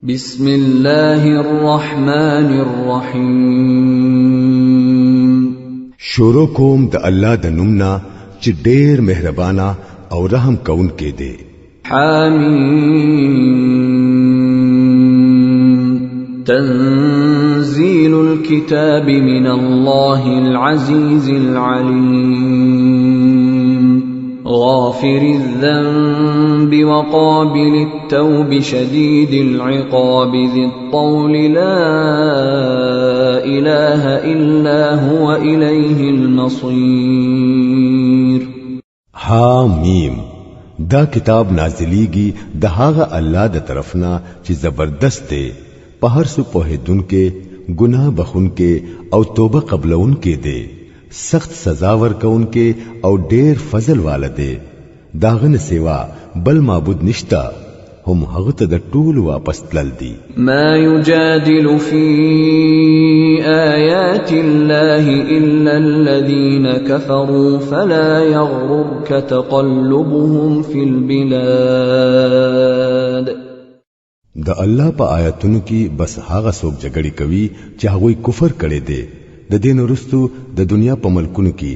بسم الله الرحمن الرحیم. شروع کوم د الله د نومنا چې ډېر مهربانا او رحم کون کې دی. حمیم. تنزيل الكتاب من الله العزيز العليم. غافر الذنب وقابل التوب شديد العقاب ذي الطول لا إله إلا هو إليه المصير. حمیم. دا کتاب نازلیږي د هغه الله د طرفنا چې زبردست دی، په هر څه پوهیدونکو، ګناه بخونکو او توبه قبلونکو دی، سخت سزا ورکونکو او ډېر فضل والده. داغه سیوا بل معبود نشتا، هم هغه ته د ټول واپس تلل دي. ما يجادل في آيات الله إلا الذين كفروا فلا يغررك تقلبهم في البلاد. د الله په آیاتونو کې بس هغه څوک جګړې کوي چې هغه کفر کړي دي. د دین ورستو د دنیا په ملکونو کې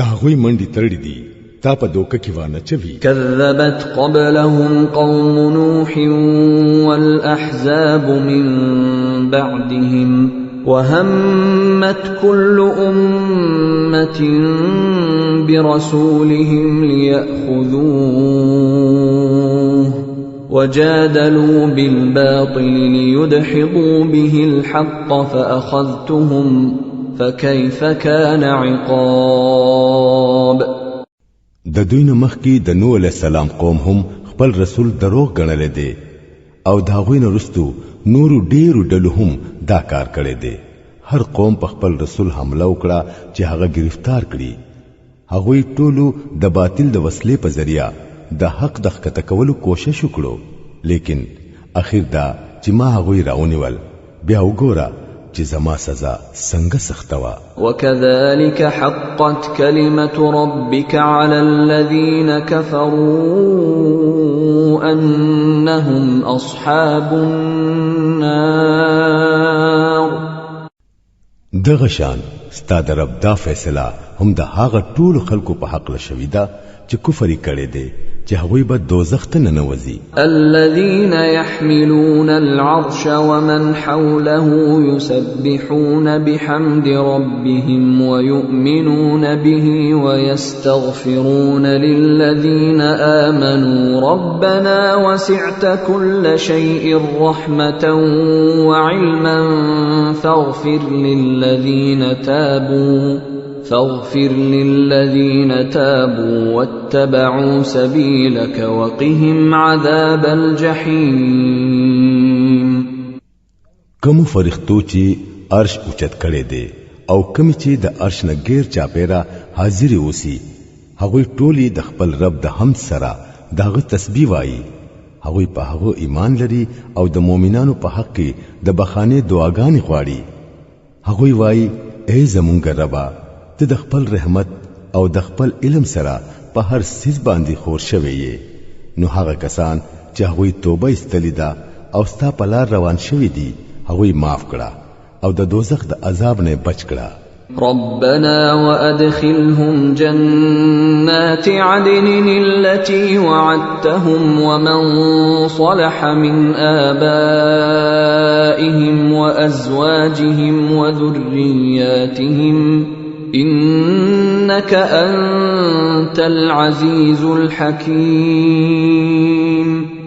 دا غوي منډي تړي دي، تا په دوکه کې وانه چوي. كذبت قبلهم قوم نوح والأحزاب من بعدهم وهمت كل أمة برسولهم ليأخذوه وجادلوا بالباطل ليدحضوا به الحق فأخذتهم فكيف كان عقاب. د دوی نه مخکې د نوح علیہ السلام قوم هم خپل رسول دروغ ګڼل دي او دا غوی نه رستو نورو ډیرو ډلو هم دا کار کړی دی. هر قوم په خپل رسول حمله وکړه چې هغه گرفتار کړي. هغوی ټولو د باطل د وسلې په ذریعہ د حق د ښکته کولو کوشش وکړو، لیکن اخر دا چې ما هغوی راونیول. بیا وګوره چې زما سزا څنګه سخته وه. وكذلك حقت كلمة ربك على الذين كفروا أنهم أصحاب النار. دغه شان ستا د رب دا فیصله هم د هغه ټولو خلکو په حق لشوي ده چې کفر کړي دي چې هغوی به دوزخ ته ننوځي. الذين يحملون العرش ومن حوله يسبحون بحمد ربهم ويؤمنون به ويستغفرون للذين آمنوا ربنا وسعت كل شيء رحمة وعلما فاغفر للذين تابوا واتبعوا سبيلك وقهم عذاب الجحيم. کوم فرښتو چې عرش اوچت کړي دي او کوم چې د عرش نه غیر چاپیرا حاضر اوسي، هغوی ټولي د خپل رب د حمد سره دغه تسبیح وایي. هغوی په هغه ایمان لري او د مؤمنانو په حق کې د بخانه دعاګانې غواړي. هغوی وایي ای زمونږ ربا، ته د خپل رحمت او د خپل علم سره په هر څه باندې خور شوی یې. نو هغه کسان چې هغوی توبه استلی ده او ستا په لار روان شوی دي، هغوی معاف کړه او د دوزخ د عذاب نه بچ کړه. ربنا وأدخلهم جنات عدن التي وعدتهم ومن صلح من آبائهم وأزواجهم وذرياتهم إنك أنت العزيز الحكيم.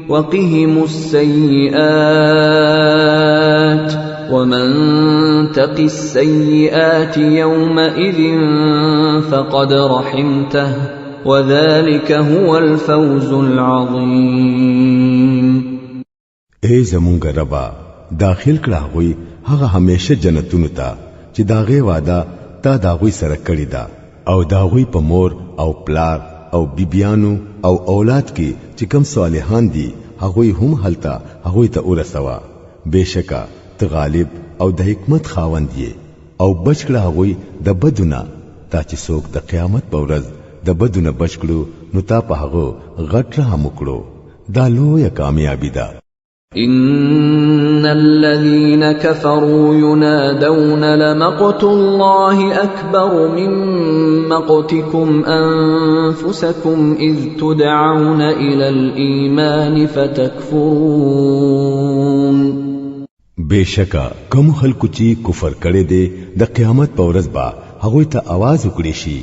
وقهم السيئات ومن تق السيئات يومئذ فقد رحمته وذلك هو الفوز العظيم. اے زمونږ ربا، داخل کړه غوي هغه همیشه جنتونو ته چې داغه وعده تا داغوی سره کړی دا، او داغوی په مور او پلار او بیبیانو او اولاد کې چې کوم صالحان دي، هغوی هم هلته هغوی ته ورسوا. بشکا ته غالب او د حکمت خاوند یې، او بچ کړه هغوی د بدونه، تا چې څوک د قیامت په ورځ د بدونه بچ کړو نو تا په هغه غټ رحم وکړو. دا لویه کامیابی ده. إن الذين كفروا ينادون لمقت الله أكبر من مقتكم أنفسكم إذ تدعون إلى الإيمان فتكفرون بشکا کوم خلکو چې کفر کړي دي د قیامت په ورځ با هغه ته आवाज وکړي شي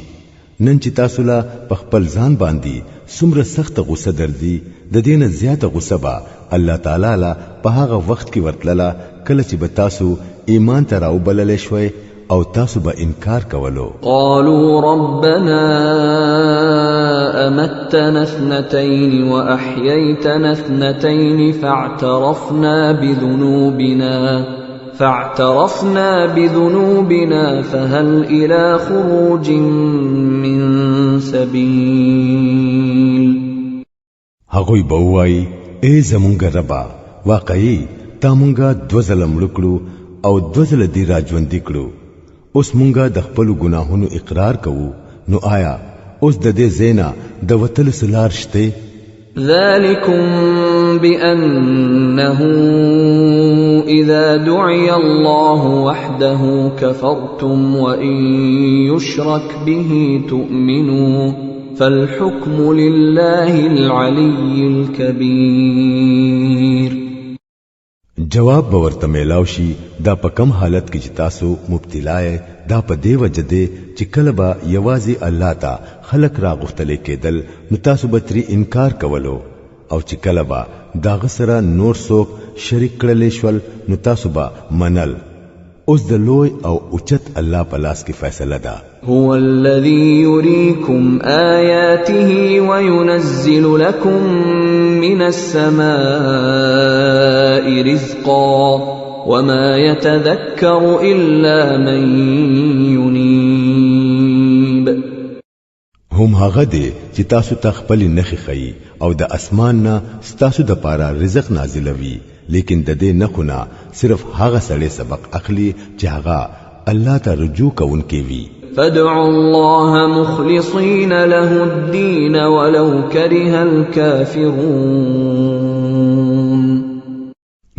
نن چې تاسو لا په خپل ځان باندې څومره سخت غوسه درځي د دینه زیاته غوسه با الله تعالی لا په هغه وخت کې ورتلله کله چې به تاسو ایمان ته راوبلل شوي او تاسو به انکار کولو قالوا ربنا أمتنا اثنتين وأحييتنا اثنتين فاعترفنا بذنوبنا فهل إلى خروج من سبيل هغوی بووای ای زمونږ ربا واقعي تا مونږه دوزل مړکړو او دوزل دی راځوندې کړو اوس مونږه د خپل ګناهونو اقرار کوو نو آیا اوس د دې زینا د وتل سلار شته ذلكم بأنه إذا دعي الله وحده كفرتم وإن يشرك به تؤمنوا فالحكم لله العلي الكبير جواب باورته میلاو شي دا په کم حالت کې چې تاسو مبتلا یې دا په دی وجده چې کله به یوازې الله ته خلق را غختلې کېدل نو تاسو به تری انکار کولو او چې کله به دا غسره نور څوک شریک کړل شول نو تاسو به منل اوس د لوی او اوچت الله په لاس کې فیصله ده هو الذي يريكم آياته وينزل لكم من السماء رزقا وما يتذكر إلا من ينيب هم هغه دي چې تاسو ته خپل نخي خي او د اسمان نه تاسو د پاره رزق نازلوي لیکن د دې نخونه صرف هغه سړی سبق اخلي چې هغه الله ته رجوع کوونکی وي فادعوا الله مخلصين له الدين ولو كره الكافرون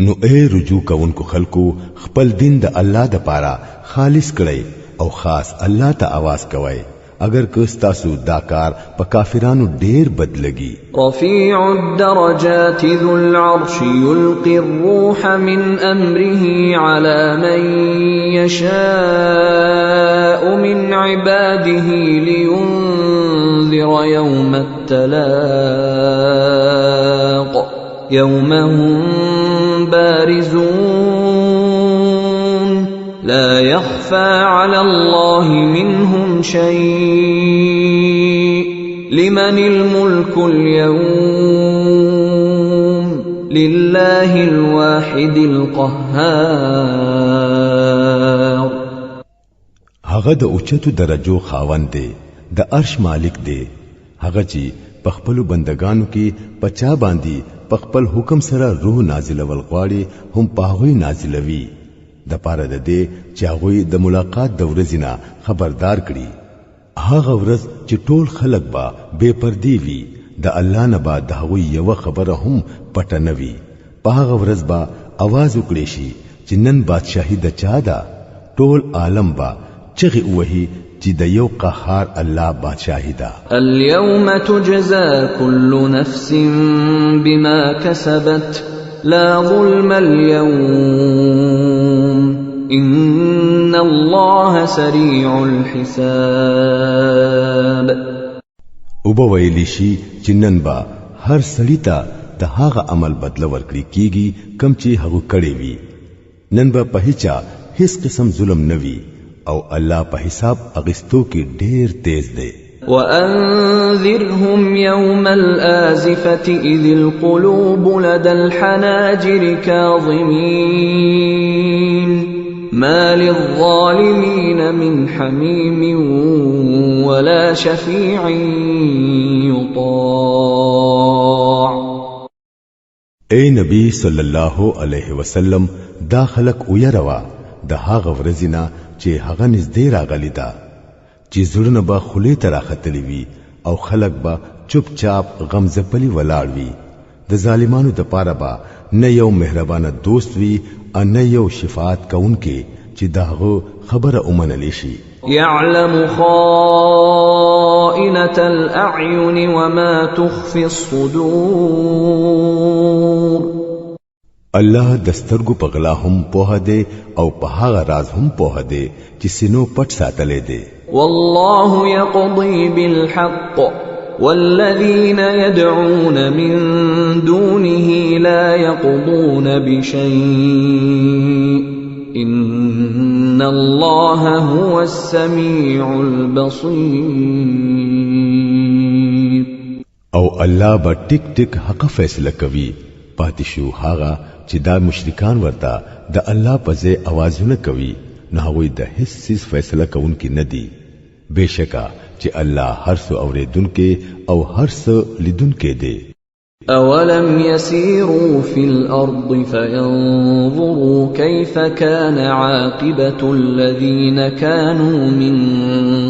نو اے رجوع کوونکو خلکو خپل دین د الله د پاره خالص کړئ او خاص الله ته आवाज کوئ اگر کستاسو داکار په کافرانو ډیر بدلږي رفيع الدرجات ذو العرش يلقي الروح من امره على من يشاء من عباده لينذر يوم التلاق يوم هم بارزون لا يخفى على الله منهم شيء لمن الملك اليوم لله الواحد القهار هغه د اوچتو درجو خاوند دی د عرش مالک دی هغه چې په خپل بندگانو کې پچا باندې په خپل حکم سره روح نازلول غواړي هم پاغوي نازلوي د پاره د دې چې هغه د ملاقات د ورځې نه خبردار کړي هغه ورځ چې ټول خلک با بے پردي وي د الله نه با د هغه یو خبره هم پټه نه وي په هغه ورځ با आवाज وکړي شي چې نن بادشاہي د چا ده ټول عالم با چغي وਹੀ چې د یو قهار الله بادشاہي ده اليوم تجزى كل نفس بما كسبت لا ظلم اليوم إن الله سريع الحساب وبویلی شي چې نن با هر سړی ته د هغه عمل بدله ورکړي کیږي کم چې هغه کړی وي نن با په هیڅ هیڅ قسم ظلم نوي او الله په حساب اغستو کې ډیر تیز دی وأنذرهم يوم الآزفة إذ القلوب لدى الحناجر كاظمين ما للظالمين من حميم ولا شفيع يطاع اے نبی صلی الله علیه وسلم دا خلق ويروا د هغه ورځینا چې هغه نږدې راغلی دا چې زړونه به خولې ته راختلی وي او خلک به چپ چاپ غمزپلی ولاړ وي د ظالمانو د پاره با نه یو مهربانه دوست وی او نه یو شفاعت کوونکی چې داغه خبره اومنلی شي. يعلم خائنة الأعين وما تخفي الصدور. الله دسترګو په غلا هم پوهه دی او په هغه راز هم پوهه دی چې سينو پټ ساتلې دي. والله يقضي بالحق والذين يدعون من دونه لا يقضون بشيء إن الله هو السميع البصير. او الله به ټیک ټیک حق فیصله کوي. پاتې شو هغه چې دا مشرکان ورته د الله په ځای आवाजونه کوي نه هغوی د هیڅ څه فیصله کوونکی نه دي. بشکا چې الله هر څه اوریدونکي او هر څه لیدونکي دی. أولم يسيروا في الأرض فينظروا كيف كان عاقبة الذين كانوا من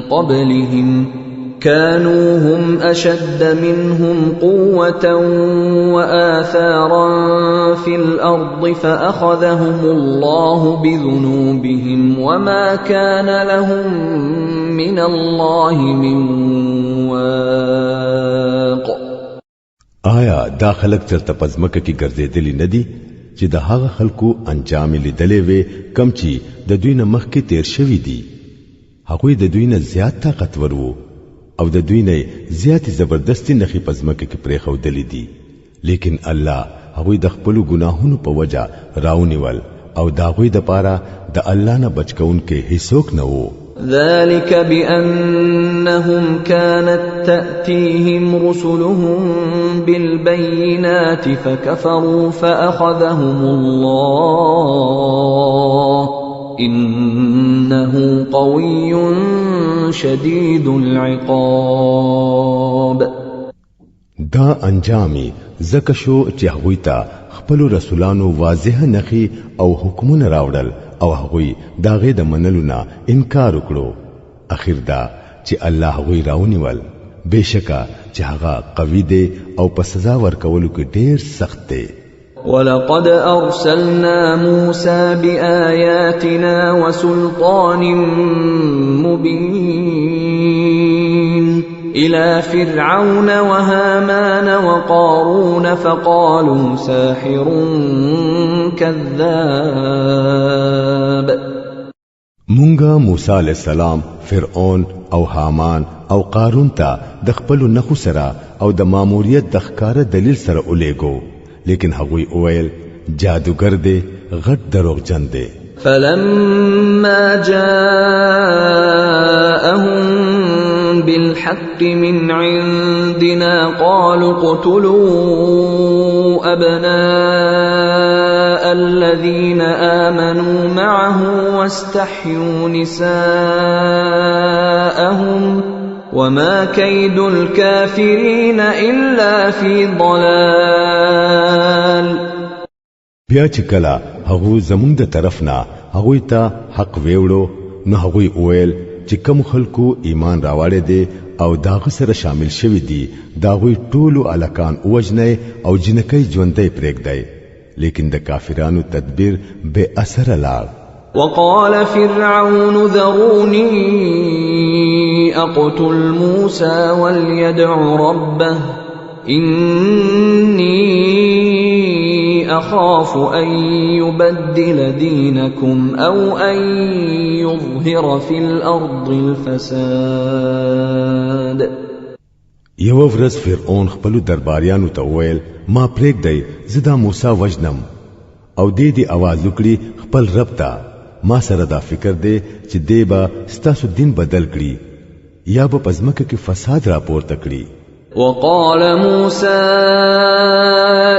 قبلهم كانوا هم أشد منهم قوة وآثارا في الأرض فأخذهم الله بذنوبهم وما كان لهم من الله من واق. آیا دا خلق چرته پزمکه کې ګرځېدلی ندي چې د هغه خلکو انجام لیدلې وي کم چې د دوی نه مخکې تیر شوی دي. هغوی د دوی نه زیات طاقتور وو او د دوی نه زیات زبردستی نخي پزمکه کې پرې خودلې دي. لیکن الله هغوی د خپل ګناهونو په وجه راونیول او دا غوی د پاره د الله نه بچکون کې هیڅوک نه وو. ذلك بأنهم كانت تأتيهم رسلهم بالبينات فكفروا فأخذهم الله إنه قوي شديد العقاب. دا انجامي زکه شو چې هغوی ته خپل رسولانو واضح نخي او حکمونه راوړل او هغوی داغه د منلو نه انکار وکړو. اخر دا چې الله هغوی راونیول بشکا چې هغه قوي دی او په سزا ورکولو کې ډېر سخت دی. ولقد أرسلنا موسى بآياتنا وسلطان مبين إلى فرعون وهامان وقارون فقالوا ساحر كذاب. مونږه موسی علیہ السلام فرعون او حامان او قارون ته د خپل نخو سره او د ماموریت د ښکار دلیل سره الیګو لیکن هغوی اویل جادوګر دی غټ دروغجن دی. فلما جاءهم بالحق من عندنا قالوا اقتلوا أبناء الذين آمنوا معه واستحيوا نساءهم وما كيد الكافرين إلا في ضلال. بیا چې کله هغه زمونږ د طرف نه هغه ته حق ویوړو نو هغه وویل چې کوم خلکو ایمان راوړی دي او داغه سره شامل شوی دي داغوی ټولو الکان اوجنه او جنکی ژوندۍ پرېږدي لیکن د کافرانو تدبیر بے اثر لاړ. وقال فرعون ذروني أقتل موسى وليدع ربه إني أخاف أن يبدل دينكم أو أن يظهر في الأرض الفساد. یو ورځ فرعون خپل درباریانو ته وویل ما پرېږدئ زدا موسی وجنم او دې دې आवाज وکړي خپل رب ته ما سره دا فکر دی چې دی به ستاسو دین بدل کړي یا به پزمکه کې فساد راپورته کړي. وقال موسى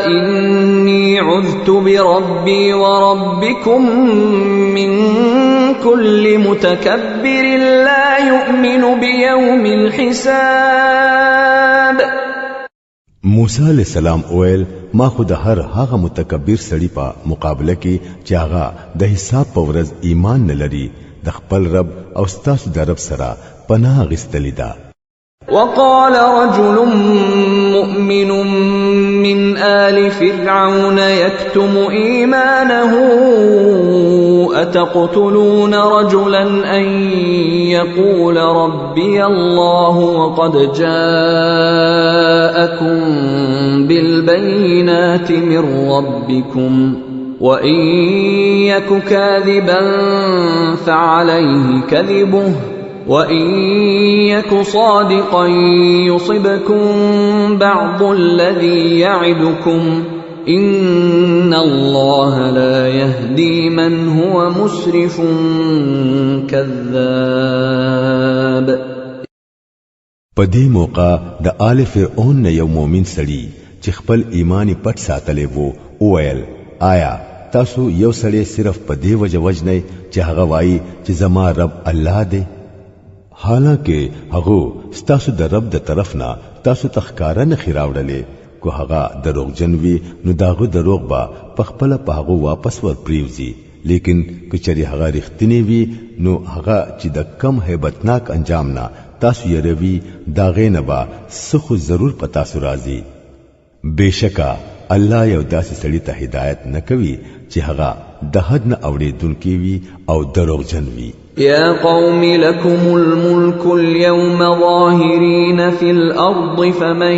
إني عذت بربي وربكم من كل متكبر لا يؤمن بيوم الحساب. موسی علیہ السلام اویل ما خو د هر هغه متکبر سړي په مقابله کې چې هغه د حساب په ورځ ایمان نه لري د خپل رب او ستاسو د رب سره پناه غستلی ده. وقال رجل مؤمن من آل فرعون يكتم إيمانه أتقتلون رجلا أن يقول ربي الله وقد جاءكم بالبينات من ربكم وإن يك كاذبا فعليه كذبه وإن يك صادقا يصبكم بعض الذي يعدكم إن الله لا يهدي من هو مسرف كذاب. پدې موقع د آل فرعون نه یو مؤمن سړي چې خپل ایمان پټ ساتلی وو وویل آیا تاسو یو سړی صرف په دې وجه وجنئ چې هغه وایي چې زما رب الله دی، حالانکه هغه ستاسو د رب د طرف نه تاسو تخکاره نه خراوړلې، کو هغه دروغجن وي نو داغه دروغ با پخپل په هغه واپس ور پریوزي، لیکن کچري هغه رښتینی وي نو هغه چې د کم hebatnak انجام نه تاسو یې روي داغه نه با سخو ضرور پتا سو راځي. بشکا الله یو داسې سړی ته هدایت نه کوي چې هغه د حد نه اوریدونکي وي او دروغجن وي. يا قوم لكم الملك اليوم ظاهرين في الأرض فمن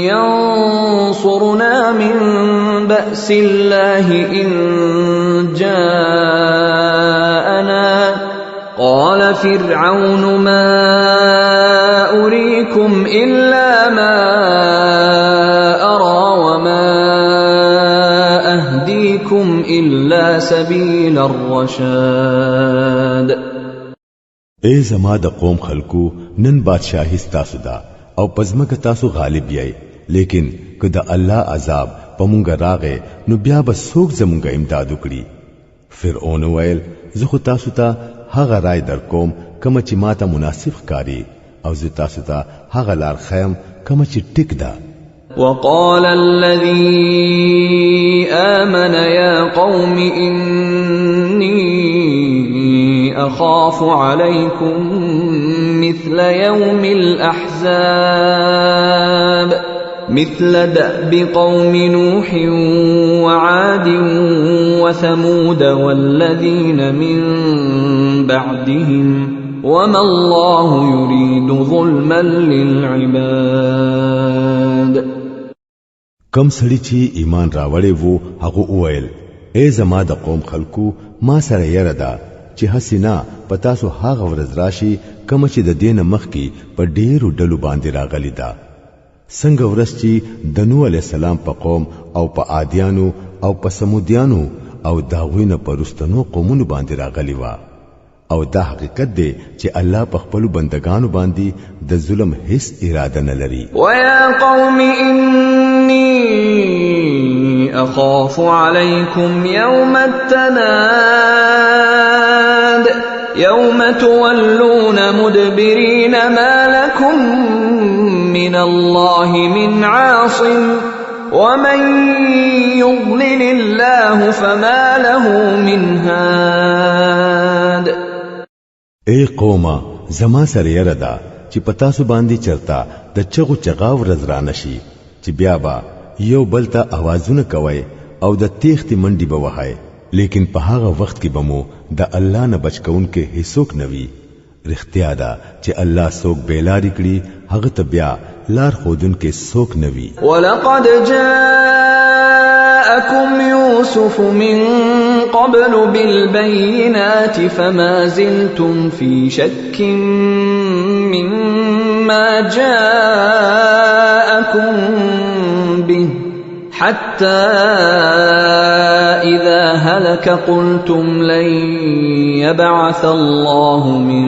ينصرنا من بأس الله إن جاءنا قال فرعون ما أريكم إلا ما أرى وما أهديكم إلا سبيل الرشاد. اے زما د قوم خلکو نن بادشاہی ستاسو دا او پزمک تاسو غالب یای، لیکن که د الله عذاب پمونګ راغې نو بیا به څوک زمونږ امداد وکړي. فرعون ویل زه خو تاسو ته هغه رائے در کوم کوم چې ماته مناسب ښکاري او زه تاسو ته هغه لار خیم کوم چې ټیک ده. وقال الذي آمن يا قوم إني أخاف عليكم مثل يوم الأحزاب مثل دأب قوم نوح وعاد وثمود والذين من بعدهم وما الله يريد ظلما للعباد. کم سړي چې ایمان راوړې وو هغه وویل اے زما د قوم خلکو ما سره یره ده چې حسینا پتا سو هغه ورځ راشي کوم چې د دین مخ کې په ډېرو ډلو باندې راغلي ده، څنګه ورځ چې د نوح علی السلام په قوم او په عادیانو او په سمودیانو او داوینه په رستنو قومونو باندې راغلي وا. او دا حقیقت دی چې الله په خپل بندگانو باندې د ظلم هیڅ اراده نه لري. ويا قوم إني أخاف عليكم يوم التناد يوم تولون مدبرين ما لكم من الله من عاصم ومن يضلل الله فما له من هاد. اے قوما زما سره یره ده چې پتا سو باندې چرتا د چغو چغاو رزرا نشي چې بیا با یو بل ته आवाजونه کوي او د تیختی منډي به وهای، لیکن په هغه وخت کې بمو د الله نه بچکون کې هیڅوک نوي. رښتیا ده چې الله څوک بیلاری کړي هغه ته بیا لار خودن کې څوک نوي. ولقد جاءكم يوسف من قبل بالبينات فما زلتم في شك مما جاءكم به حتى إذا هلك قلتم لن يبعث الله من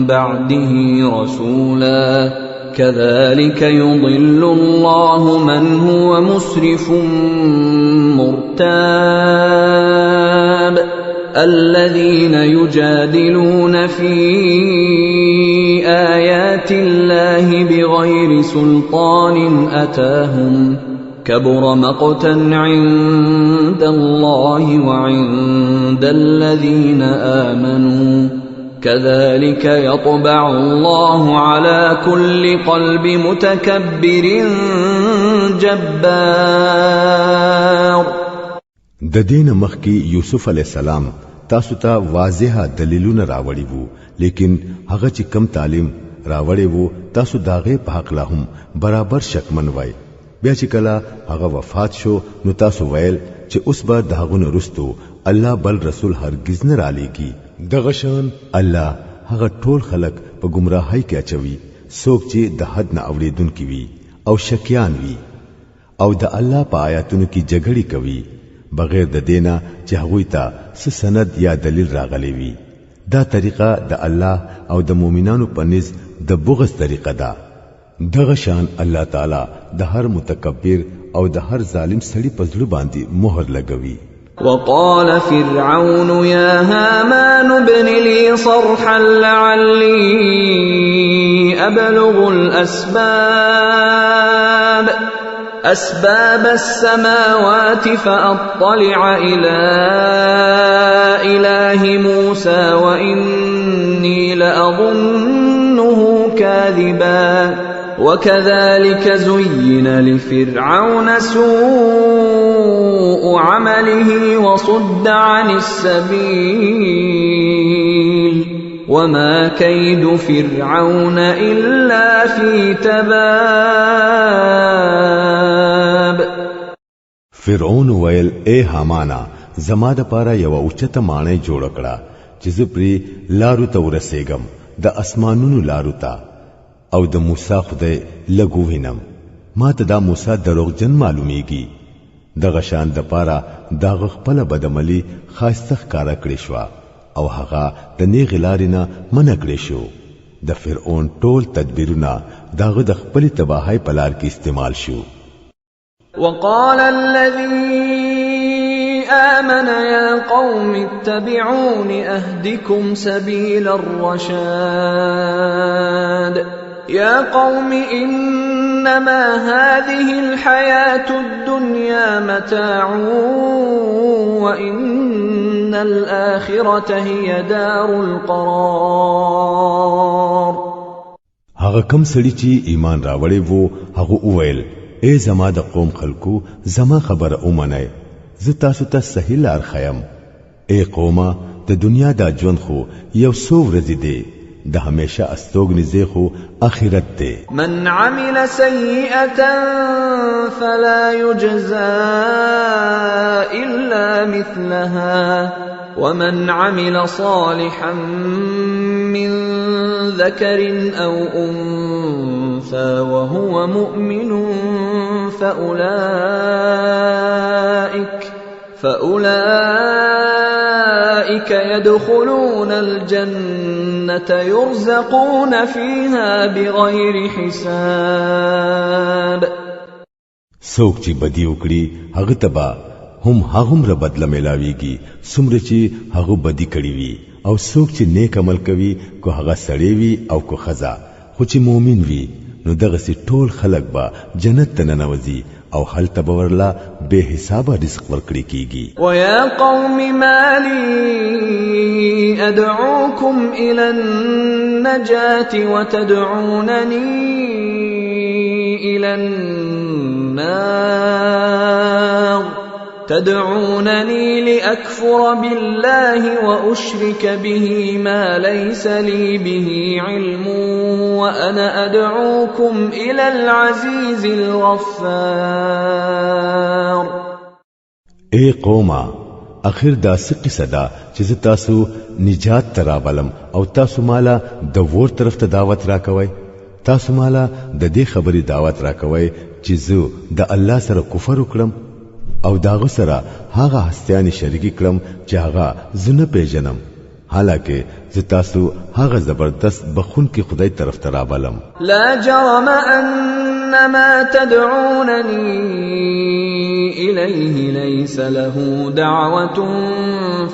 بعده رسولا كذلك يضل الله من هو مسرف مرتاب. الذين يجادلون في آيات الله بغير سلطان أتاهم كبر مقتا عند الله وعند الذين آمنوا كذلك يطبع الله على كل قلب متكبر جبار. د دین مخکی یوسف علی السلام تاسو ته واضحه دلیلونه راوړي وو، لیکن هغه چې کم تعلیم راوړي وو تاسو داغه په حق لا هم برابر شکمن وای. بیا چې کله هغه وفات شو نو تاسو ویل چې اوس به داغونه رستو الله بل رسول هرگز نه را لېږي. دغه شان الله هغه ټول خلق په گمراهۍ کې اچوي څوک چې د حد نه اوریدونکي وي او شکیان وي او د الله په آیاتونو کې جګړې کوي بغیر د دینه چې هغوی ته څه سند یا دلیل راغلی وي. دا طریقه د الله او د مؤمنانو په نزد د بغض طریقه ده. دغه شان الله تعالی د هر متکبر او د هر ظالم سړي په زړه باندې مهر لګوي. وقال فرعون يا هامان ابن لي صرحا لعلي أبلغ أسباب السماوات فأطلع إلى إله موسى وإني لأظنه كاذبا. وكذلك زين لفرعون سوء عمله وصد عن السبيل وما كيد فرعون إلا في تباب. فرعون ویل اے حامانا زما د پاره یو اوچته مانې جوړ کړه چې زه پرې لارو ته ورسېږم د اسمانونو لارو ته او د موسی خدای لګو وینم. ما ته دا موسی دروغجن معلومیږي. دغه شان د پاره دا خپل بدعملي خاصه ښکارا کړی شو او هغه د نیغ لارینه منع کړی شو. د فرعون ټول تدبیرونه داغه د خپل تباہی په لار کې استعمال شو. وقال الذي آمن يا قوم اتبعون أهدكم سبيل الرشاد. يا قوم إنما هذه الحياة الدنيا متاع وإن الآخرة هي دار القرار. هغه کم سړي چې ایمان راوړی وو هغه وویل اے زما د قوم خلکو زما خبره اومنه زه تاسو ته صحیح لار خیم. اے قومه د دنیا دا ژوند خو یو څو ورځې دی د همیشه استوګنځي خو اخرت دی. من عمل سيئة فلا يجزى إلا مثلها ومن عمل صالحا من ذكر أو أنثى وهو مؤمن فأولئك يدخلون الجنة يرزقون فيها بغير حساب. څوک چې بدی وکړي هغه تبا هم را بدله ملاويږي څومره چې هغه بدی کړی وي او څوک چې نیک عمل کوي کو هغه سړی وي او کو خزا خو چې مؤمن وي نو دغه سي ټول خلق به جنت ته ننوځي او هل تبورلا به حساب رزق ورکړي کیږي. ويا قوم ما لي أدعوكم إلى النجاة وتدعونني إلى النار تدعونني لأكفر بالله وأشرك به ما ليس لي به علم وأنا أدعوكم إلى العزيز الغفار. اے قوما اخر دا سقی صدا چې تاسو نجات ترابلم او تاسو مالا د ور طرف ته دعوت راکوي. تاسو مالا د دې خبرې دعوت راکوي چې زه د الله سره کفر وکړم او داغه سره هغه هستیانی شریکی کړم چې هغه زنه پیژنم حالکه ز تاسو هغه زبردست بخون کې خدای طرف ته رابلم. لا جرم ان ما تدعونني اليه ليس له دعوة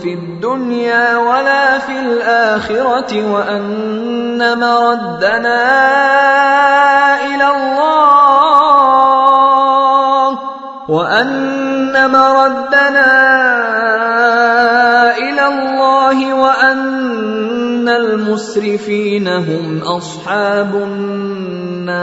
في الدنيا ولا في الآخرة وان مردنا الى الله وأن المسرفين هم اصحاب النار.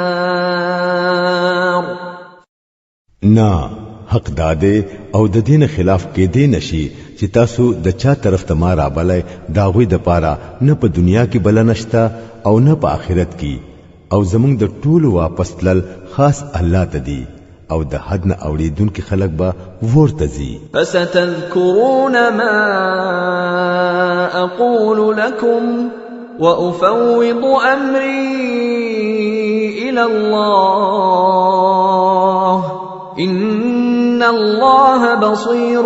نا حق داده او د دین خلاف کې دی نشي چې تاسو د چا طرف ته ما را بلای داوی د پاره نه په دنیا کې بل نشتا او نه په آخرت کې او زمونږ د ټولو واپس تلل خاص الله ته دی او د حد نه اوریدونکو خلک به ورته زی. فستذكرون ما اقول لكم وافوض امري الى الله ان الله بصير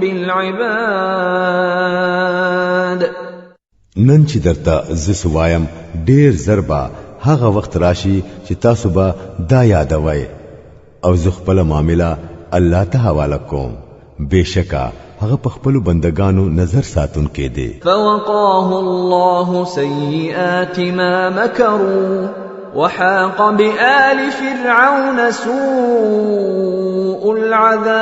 بالعباد. نن چې درته زس وایم ډیر ضربه هغه وخت راشي چې تاسو به دا یادوي او زه خپل معاملہ الله ته حواله کوم. بشکا هغه په خپل بندگانو نظر ساتون کې دي. فوقاه الله سيئات ما مكروا وحاق بآل فرعون سوء العذاب.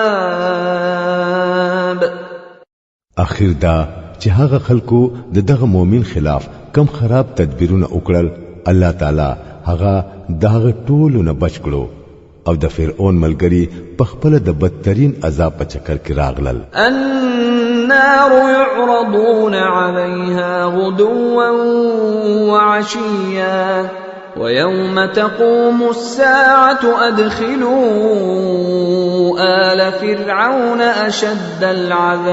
اخر دا چې هغه خلکو د دغه مؤمن خلاف کم خراب تدبیرونه وکړل الله تعالی هغه دغه ټولو نه بچ کړو او د فرعون ملګری په خپل د بدترین عذاب په چکر کې راغلل. النار يعرضون عليها غدوا وعشيا ويوم تقوم الساعة أدخلوا آل فرعون أشد العذاب.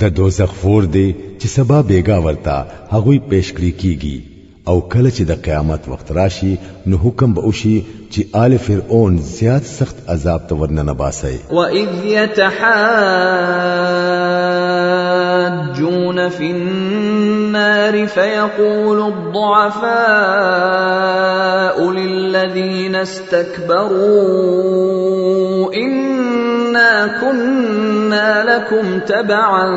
د دوزخ فور دی چې سبا بیگا ورتا هغوی پیش کړی کیږي او کله چې د قیامت وخت راشي نو حکم به وشي چې آل فرعون زیات سخت عذاب ته ورننه باسي. وَإِذْ يَتَحَاجُّونَ فِي النَّارِ فَيَقُولُ الضُّعَفَاءُ لِلَّذِينَ اسْتَكْبَرُوا إِنَّا كُنَّا لَكُمْ تَبَعًا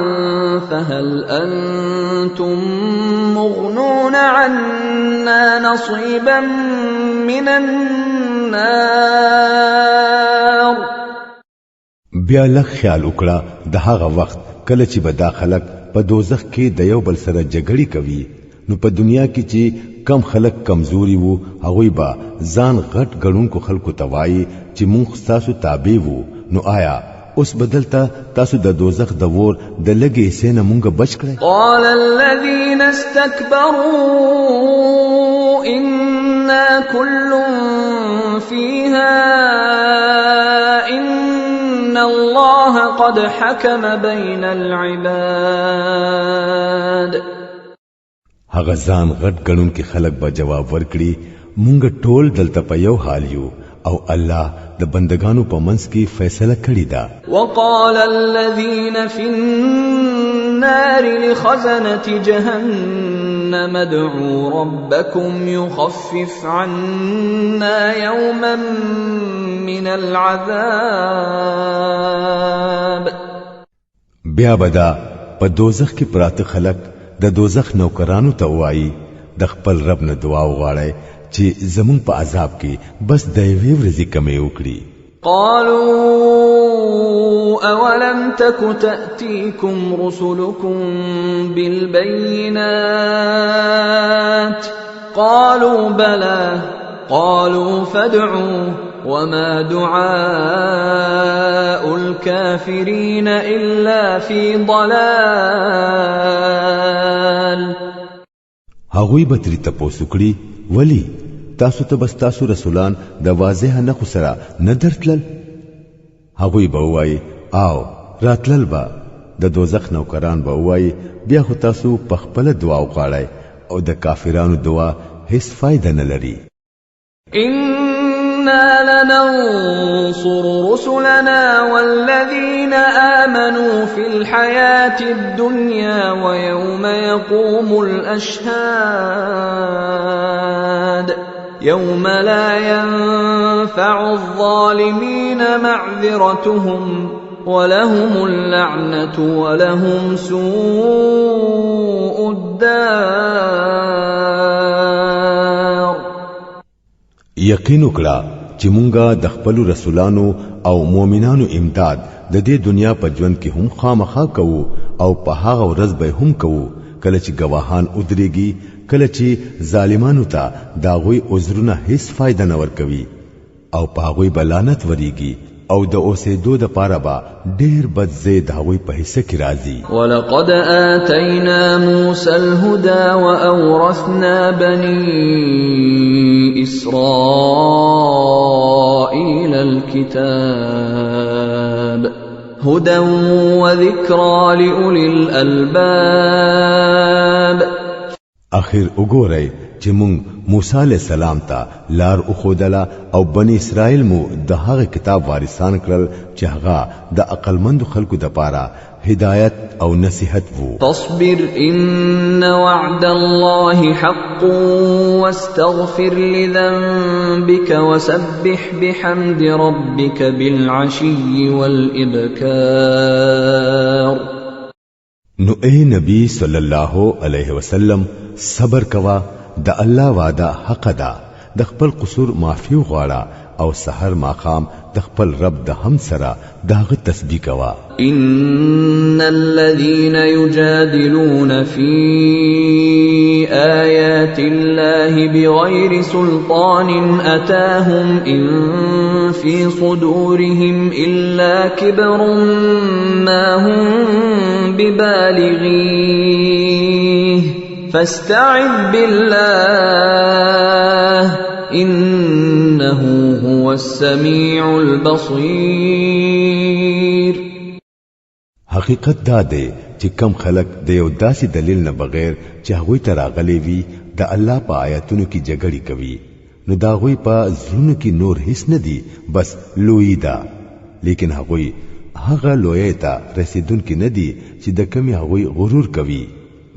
فَهَلْ أَنْتُمْ مُغْنُونَ عَنَّا نَصِيبًا مِنَ النَّارِ. بیا لږ خیال وکړه د هغه وخت کله چې به دا خلک په دوزخ کې د یو بل سره جګړې کوي نو په دنیا کې چې کم خلک کمزوري وو هغوی به ځان غټ ګڼونکو خلکو ته وایي چې مونږ تاسو تابع وو نو آیا اوس بدلتا تاسو د دوزخ د ور د لګي سینه مونږ بچ کړئ. قال الذين استكبروا إنا كل فيها إن الله قد حكم بين العباد. هغه ځان غټ ګڼونکي خلک به جواب ورکړي مونږ ټول دلته په یو حال یو او الله د بندگانو په منځ کې فیصله کړې ده. وقال الذين في النار لخزنة جهنم ادعوا ربكم يخفف عنا يوما من العذاب. بیا بدا په دوزخ کې پراته خلک د دوزخ نوکرانو ته وایي د خپل رب نه دعا وغواړي چې زمون په عذاب کې بس د یوې ورځې کمې وکړي. قالوا أولم تك تأتيكم رسلكم بالبينات قالوا بلى قالوا فادعوا وما دعاء الكافرين إلا في ضلال. هغوی به ترې تپوس وکړي ولی تاسو ته بس تاسو رسولان د واضح نه خسره نه درتلل. هغوی به وایي او راتلل به د دوزخ نوکران به وایي بیا خو تاسو په خپل دعا وغواړئ او د کافرانو دعا هیڅ فائدہ نه لري. إنا لننصر رسلنا والذين آمنوا في الحياة الدنيا ويوم يقوم الأشهاد يوم لا ينفع الظالمين معذرتهم ولهم اللعنة ولهم سوء الدار. یقین وکړه چې مونږه د خپل رسولانو او مؤمنانو امداد د دې دنیا په ژوند کې هم خامخا کوو او په هغه ورځ به هم کوو کله چې گواهان ودرېږي کله چې ظالمانو ته داغوی عذرونه هیڅ فائدہ نه ورکوي او په هغوی بلانت وریږي او د اوسېدو د پاره با ډېر بد زید هغوی په حصہ کې راځي. ولقد آتینا موسی الهدى واورثنا بني اسرائيل الكتاب هدى وذكرى لأولي الألباب. اخر وګورئ چې مونږ موسی علیہ السلام ته لار اخودلا او بنی اسرائیل مو د هغه کتاب وارثان کړل چې هغه د عقلمند خلکو د پاره هدایت او نصیحت وو. تصبر ان وعد الله حق واستغفر لذنبك وسبح بحمد ربك بالعشي والإبكار. نو اے نبی صلی الله علیه وسلم صبر کوا د الله وعده حق ده د خپل قصور معافي غواړه او سحر ماقام د خپل رب د هم سره داغه تسبیح کوا. ان الذين يجادلون في آيات الله بغير سلطان أتاهم إن في صدورهم إلا كبر ما هم ببالغيه فاستعذ بالله إنه هو السميع البصير. حقیقت دا دی چې کم خلق د یو داسې دلیل نه بغیر چې هغوی ته راغلي وي د الله په آیاتونو کې جګړې کوي نو دا هغوی په زړونو کې نور هیڅ نه دي بس لوی ده لیکن هغوی هغه لوی ته رسیدونکي نه دي چې د کمی هغوی غرور کوي.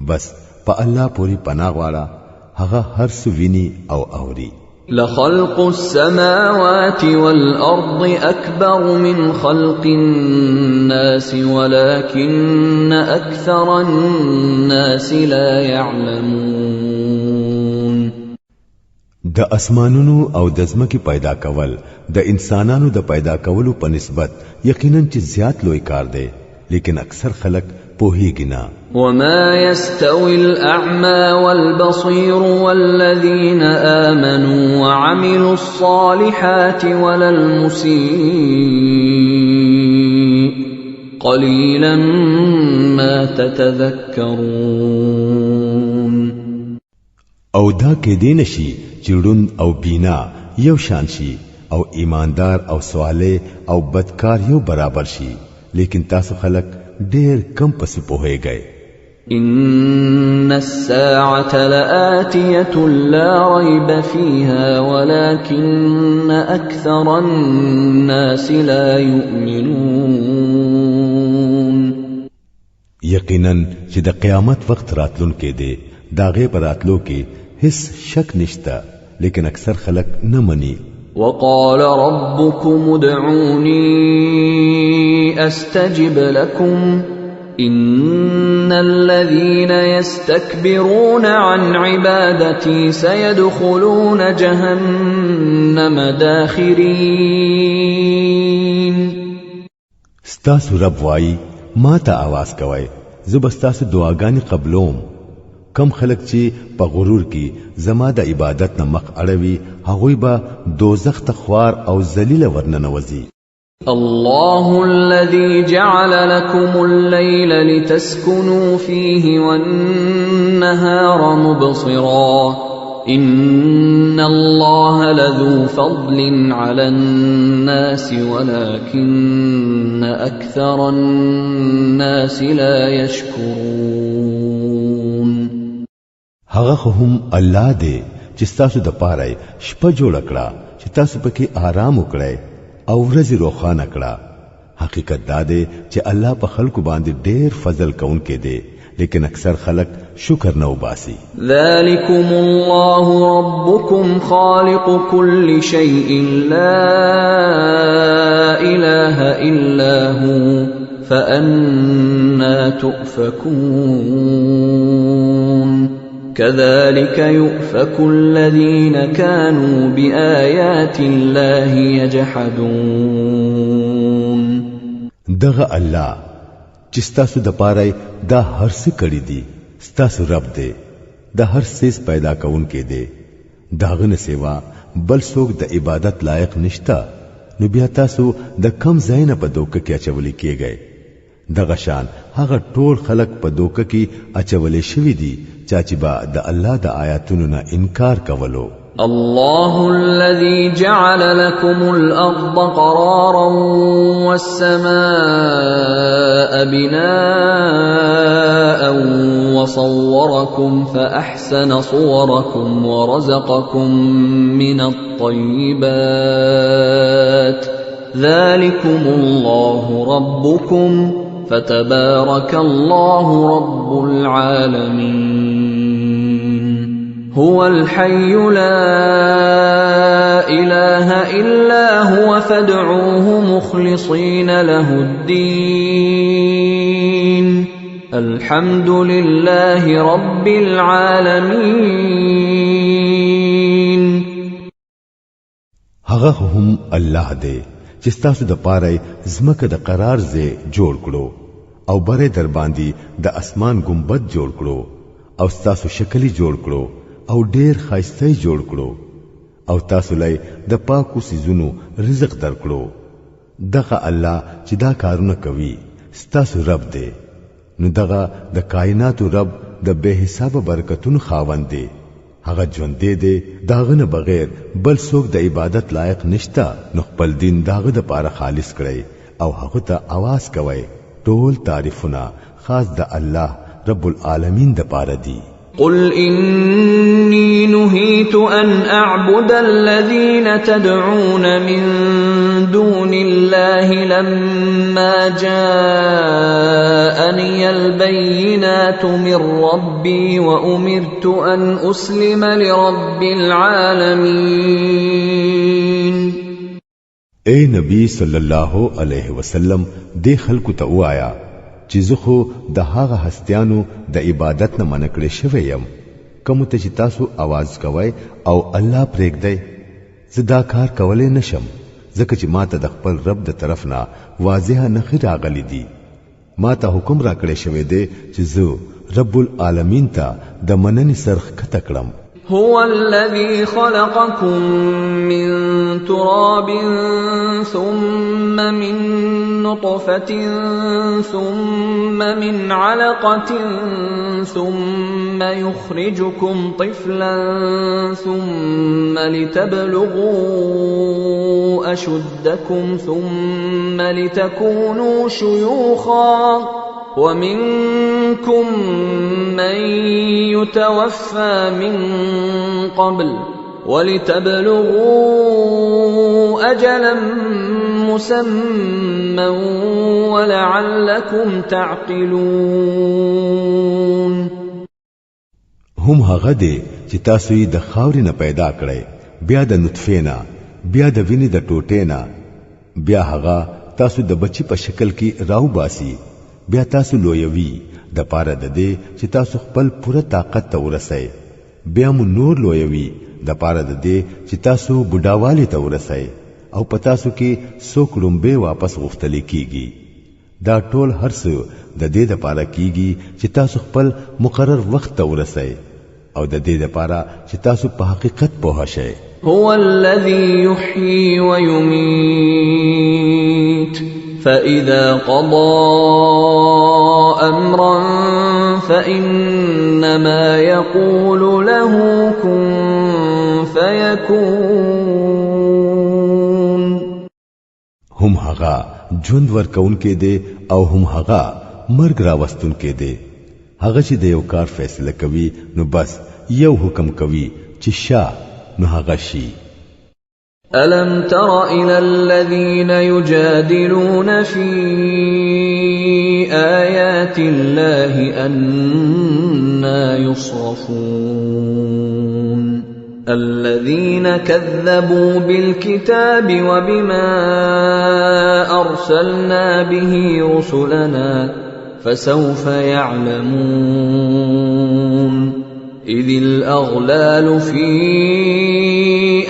بس په الله پوری پناه غواړه هغه هر څه ویني او اوري. لخلق السماوات والأرض أكبر من خلق الناس ولكن أكثر الناس لا يعلمون. د اسمانونو او د ځمکې پیدا کول د انسانانو د پیدا کولو په نسبت یقینا چې زیات لوی کار دی لیکن اکثر خلک پوهیږي نه. وما يستوي الأعمى والبصير والذين آمنوا وعملوا الصالحات ولا المسيء قليلا ما تتذكرون. او دا کې دین شي چړون او بینا یو شان شي او ایماندار او صالح او بدکار یو برابر شي لیکن تاسو خلک ډېر کم پس پوهیږئ. إن الساعة لآتية لا ريب فيها ولكن أكثر الناس لا يؤمنون. یقینا چې د قیامت وخت راتلون کې دی داغه پر راتلو کې هیڅ شک نشته لیکن اکثر خلک نه مني. وقال ربكم ادعوني أستجب لكم إن الذين يستكبرون عن عبادتي سيدخلون جهنم داخرين. ستاسو رب وای ما ته आवाज کوي زبستاسو دعاګانې قبلوم. کم خلک چې په غرور کې زما د عبادت نه مخ اړوي هغوی به دوزخ ته خوار او ذلیل ورننوځي. الله الذي جعل لكم الليل لتسكنوا فيه والنهار مبصرا إن الله لذو فضل على الناس ولكن أكثر الناس لا يشكرون. هغه هم الله دی چې تاسو د پاره شپه جوړ کړه چې تاسو پکې آرام وکړئ او ورځ روخانه کړه. حقیقت دا دی چې الله په خلکو باندې ډېر فضل کوونکی دی لیکن اکثر خلک شکر نه وباسي. ذلكم الله ربكم خالق كل شيء لا إله إلا هو فأنا تؤفكون. كذلك يؤفك الذين كانوا بآيات الله يجحدون. دغه الله چې ستاسو د پاره دا هر څه کړی دي، ستاسو رب دی، د هر څه پیدا کونکي دی، داغه نه سیوا بل څوک د عبادت لایق نشتا. نو بیا تاسو د کم ځای نه په دوکه کې اچولې کېږئ. دغه شان هغه ټول خلق په دوکه کې اچولې شوی دي چې با د الله د آیاتونو نه انکار کولو. الله الذي جعل لكم الأرض قرارا والسماء بناء وصوركم فأحسن صوركم ورزقكم من الطيبات ذلكم الله ربكم فتبارك الله رب العالمين. هو الحي لا إله إلا هو فادعوه مخلصين له الدين الحمد لله رب العالمين. هغه هم الله دی چې ستاسو د پاره زمکه د قرار ځای جوړ کړو او بره در باندې د اسمان ګمبد جوړ کړو او ستاسو شکلی جوړ کړو او ډیر خاصه جوړ کړو او تاسو لای د پاکو سيزونو رزق درکړو. دغه الله چې دا کارونه کوي ستاسو رب دی. نو دغه د کائنات رب د به حساب برکتونو خاوند دی. هغه ژوند دی داغه نه بغیر بل څوک د عبادت لایق نشتا. نو خپل دین داغه د پاره خالص کړئ او هغه ته आवाज کوئ. ټول تعریفونه خاص د الله رب العالمین د پاره دي. قل إني نهيت أن أعبد الذين تدعون من دون الله لما جاءني البينات من ربي وأمرت أن أسلم لرب العالمين. اے نبی صلی الله علیه وسلم دې خلکو ته وایا چې زه خو د هغه هستیانو د عبادت نه منکړې شوی یم کوم ته چې تاسو आवाज کوئ او الله پرېږدئ. زه دا کار کولای نشم ځکه چې ما ته د خپل رب د طرف نه واضحه نښې راغلي دي. ما ته حکم راکړی شوی دی چې زه رب العالمین ته د مننې سرخ کته کړم. هو الذي خلقكم من تراب ثم من نطفة ثم من علقة ثم يخرجكم طفلا ثم لتبلغوا أشدكم ثم لتكونوا شيوخا ومنكم من يتوفى من قبل ولتبلغوا أجلا مسمى ولعلكم تعقلون. هم هغه دي چې تاسو یې د خاورې نه پیدا کړئ، بیا د نطفه نه، بیا د وینې د ټوټې نه، بیا هغه تاسو د بچی په شکل کې راو باسي، بیا تاسو لویوي د پاره د دې چې تاسو خپل پوره طاقت ته ورسئ، بیا مو نور لویوي د پاره د دې چې تاسو بډاواله ته ورسئ او پتا سو کې څوک لومبه واپس غفتلی کیږي. دا ټول هرڅه د دې د پاره کیږي چې تاسو خپل مقرر وخت ته ورسئ او د دې د پاره چې تاسو په حقیقت پوه شئ. هو الذي يحيي ويميت فإذا قضى أمرا فإنما يقول له كن فيكون. هم هغه ژوند ورکون کې دي او هم هغه مرګ راوستون کې دي. هغه چې د یو کار فیصله کوي نو بس یو حکم کوي چې شا نو هغه شي. ألم تر إلى الذين يجادلون في آيات الله أنى يصرفون الذين كذبوا بالكتاب وبما أرسلنا به رسلنا فسوف يعلمون إذ الأغلال في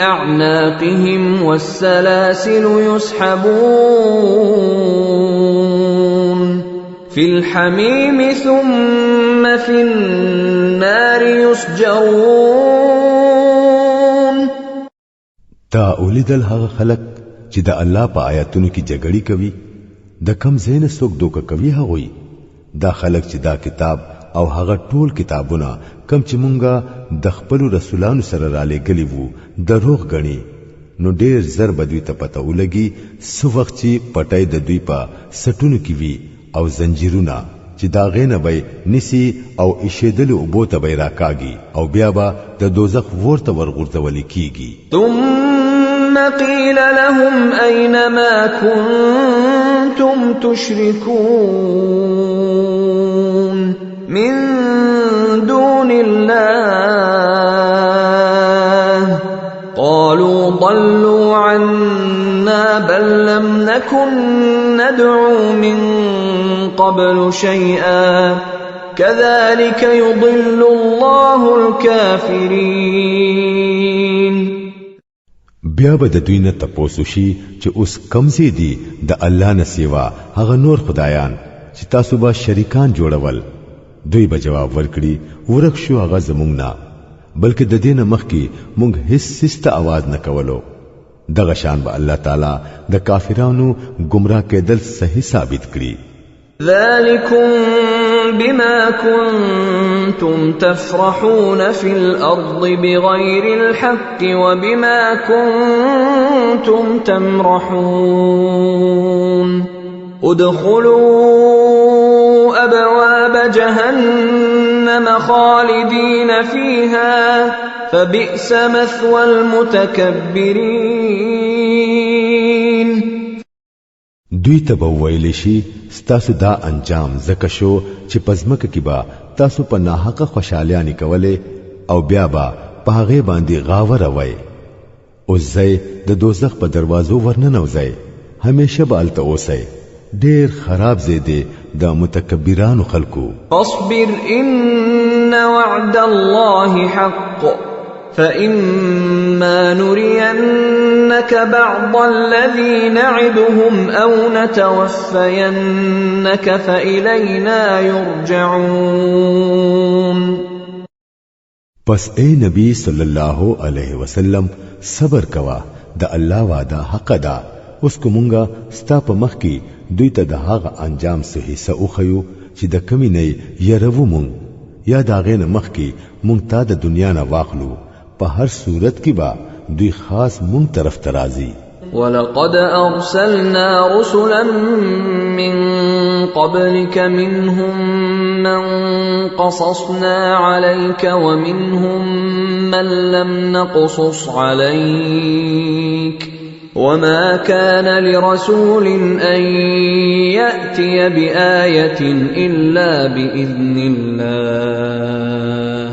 أعناقهم والسلاسل يسحبون في الحميم ثم في النار يسجرون. تا اولیدل هغه خلق چې د الله په آیاتونو کې جګړې کوي د کم زین څوک دوکه کوي هغوی دا خلق چې دا کتاب او هغه ټول کتابونه کم چې مونږه د خپل رسولانو سره را لېږلي وو دروغ غني نو ډېر زر بدوي ته پته ولګي سو وخت چې پټای د دوی په سټونو کې وي او زنجیرونه چې دا غینه به نسی او اشیدل او بوته به راکاږي او بیا به د دوزخ ورته ورغورځول کیږي. ثم قيل لهم أين ما كنتم تشركون من دون الله قالوا ضلوا عنا بل لم نكن ندعو من قبل شيئا كذلك يضل الله الكافرين. بیا به د دوی نه تپوسو شي چې اوس کمزې دي د الله نه سیوا هغه نور خدایان چې تاسو به شریکان جوړول. دوی به جواب ورکړي ورک شو هغه زمونږ نه بلکې د دینه مخکې مونږ هیڅ سسته आवाज نه کولو. دغه شان به الله تعالی د کافرانو گمراه کېدل صحیح ثابت کړي. ذلكم بما كنتم تفرحون في الأرض بغير الحق وبما كنتم تمرحون ادخلوا أبواب جهنم خالدين فيها فبئس مثوى المتكبرين. دوی ته وویل شي ستاسو دا انجام زکه شو چې پزمک کې با تاسو په ناحقه خوشالیانی کوله او بیا با په هغه باندې غاور وای او زې د دوزخ په دروازو ورننوځي همیشه به الته اوسئ. ډیر خراب زیده د متکبرانو خلکو. اصبر ان وعد الله حق فإما نرينك بعض الذي نعدهم أو نتوفينك فإلينا يرجعون. پس اے نبی صلی الله علیه وسلم صبر کوا د الله وعده حق ده. اوس کومنګه ستا په مخ کې دوی ته د هغه انجام څه حصہ اوخیو چې د کمی نه يرو مونږ یا دا غینه مخ کې مونږ ته د دنیا نه واخلو په هر صورت کې با دوی خاص مونږ طرف ترازی. ولقد أرسلنا رسلا من قبلك منهم من قصصنا عليك ومنهم من لم نقصص عليك وما كان لرسول أن يأتي بآية إلا بإذن الله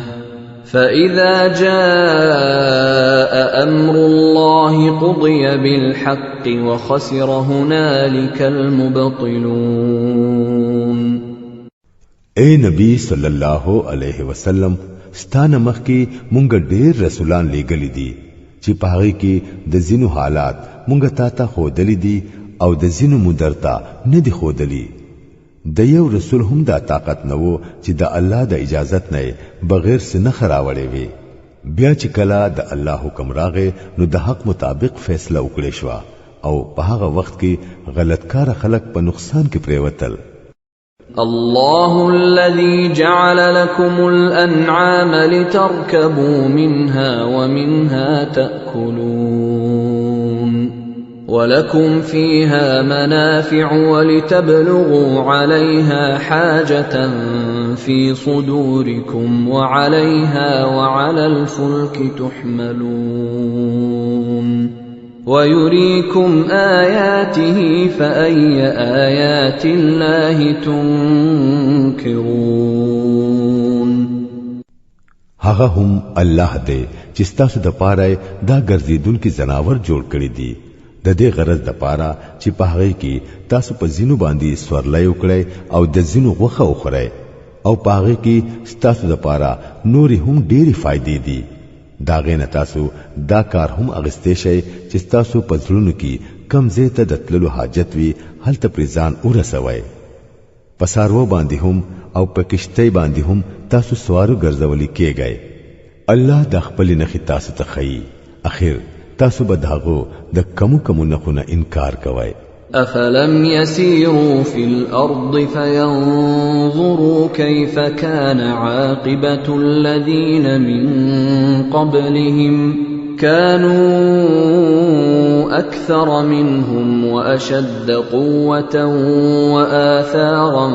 فإذا جاء أمر الله قضي بالحق وخسر هنالك المبطلون. اے نبی صلی الله علیه وسلم ستانه مخ کې مونږ ډېر رسولان لېږلي دي چې په هغه کې د زینو حالات مونږ ته خودلې دي او د زینو مدرتا نه دي خودلې. د یو رسول هم دا طاقت نه وو چې د الله د اجازت نه بغیر څه خراوړې وي. بیا چې کله د الله حکم راغی نو د حق مطابق فیصله وکړې شو او په هغه وخت کې غلطکار خلک په نقصان کې پریوتل. الله الذي جعل لكم الأنعام لتركبوا منها ومنها تأكلون ولكم فيها منافع ولتبلغوا عليها حاجة في صدوركم وعليها وعلى الفلك تحملون ويريكم آياته فأي آيات الله تنكرون. هغه هم الله دې چې تاسو د پاره دا ګرځیدونکو زناور جوړ کړی دي د دې غرض د پاره چې په هغه کې تاسو په زینو باندې سورلای وکړئ او د زینو غوخه وخورئ او پاغه کې ستاسو لپاره نوري هم ډېری فائدې دي داغه نه تاسو دا کار هم اغستې شئ چې تاسو په ځلونو کې کم زه ته د تللو حاجت وي هلته پریزان ورسوي پسارو باندې هم او په کشته باندې هم تاسو سوارو ګرځولي کېږئ الله د خپل نخي تاسو ته خي اخر تاسو به داغو د کمو نخونه انکار کوئ أفلم يسيروا في الأرض فينظروا كيف كان عاقبة الذين من قبلهم كانوا أكثر منهم وأشد قوة وآثارا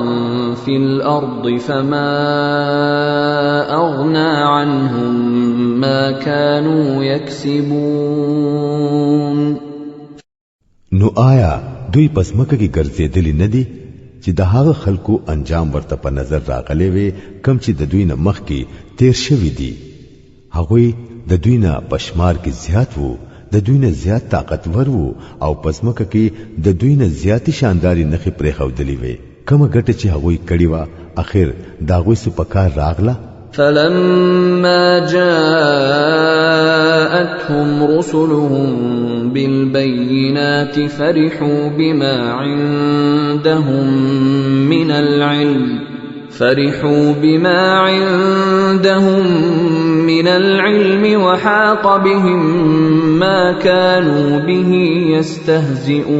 في الأرض فما أغنى عنهم ما كانوا يكسبون نو آیا دوی پس مکه کې ګرځېدلی نه دي چې د هغه خلکو انجام ورته په نظر راغلی وي کم چې د دوی نه مخکې تیر شوي دي هغوی د دوی نه پشمار کې زیات وو د دوی نه زیات طاقتور وو او پس مکه کې د دوی نه زیاتی شانداري نخې پرې خودلې وي کومه ګټه چې هغوی کړی و اخر داغوی سپکار راغله فلما جاءتهم رسلهم بالبينات فرحوا بما عندهم من العلم وحاق بهم ما كانوا به يستهزئون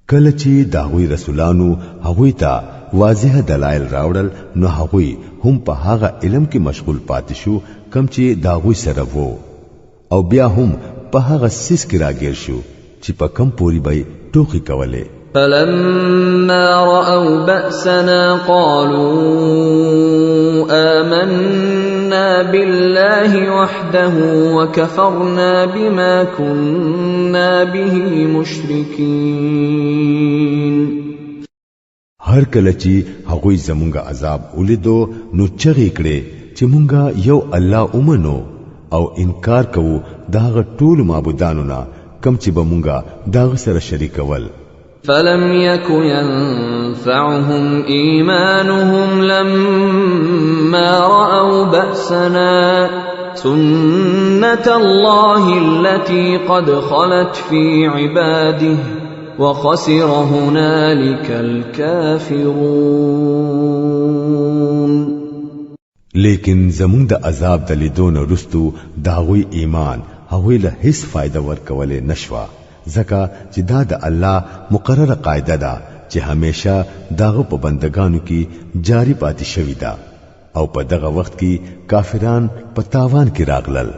کله چې داوی رسولانو هغوی ته واضح دلایل راوړل نو هغوی هم په هغه علم کې مشغول پاتې شو کم چې داوی سره وو او بیا هم په هغه سیس کې راګیر شو چې په کم پوری به ټوکی کوله فلما رأوا بأسنا قالوا آمنا بالله وحده وكفرنا بما كنا به مشركين هر کله چې هغوی زمونږه عذاب ولیدو نو چغې کړې چې مونږه یو الله اومنو او انکار کوو داغه ټول معبودانو نه کم چې به مونږه داغه سره شریک ول فلم يك ينفعهم إيمانهم لما رأوا بأسنا سنة الله التي قد خلت في عباده وخسر هنالك الكافرون لیکن زمون د عذاب د لیدون رستو داوی ایمان هغوی له هیڅ فائدہ ورکولې نشوا ځکه چې دا د الله مقرره قاعده ده چې همیشه داغه په بندگانو کې جاری پاتې شوی ده او په دغه وخت کې کافران په تاوان کې راغلل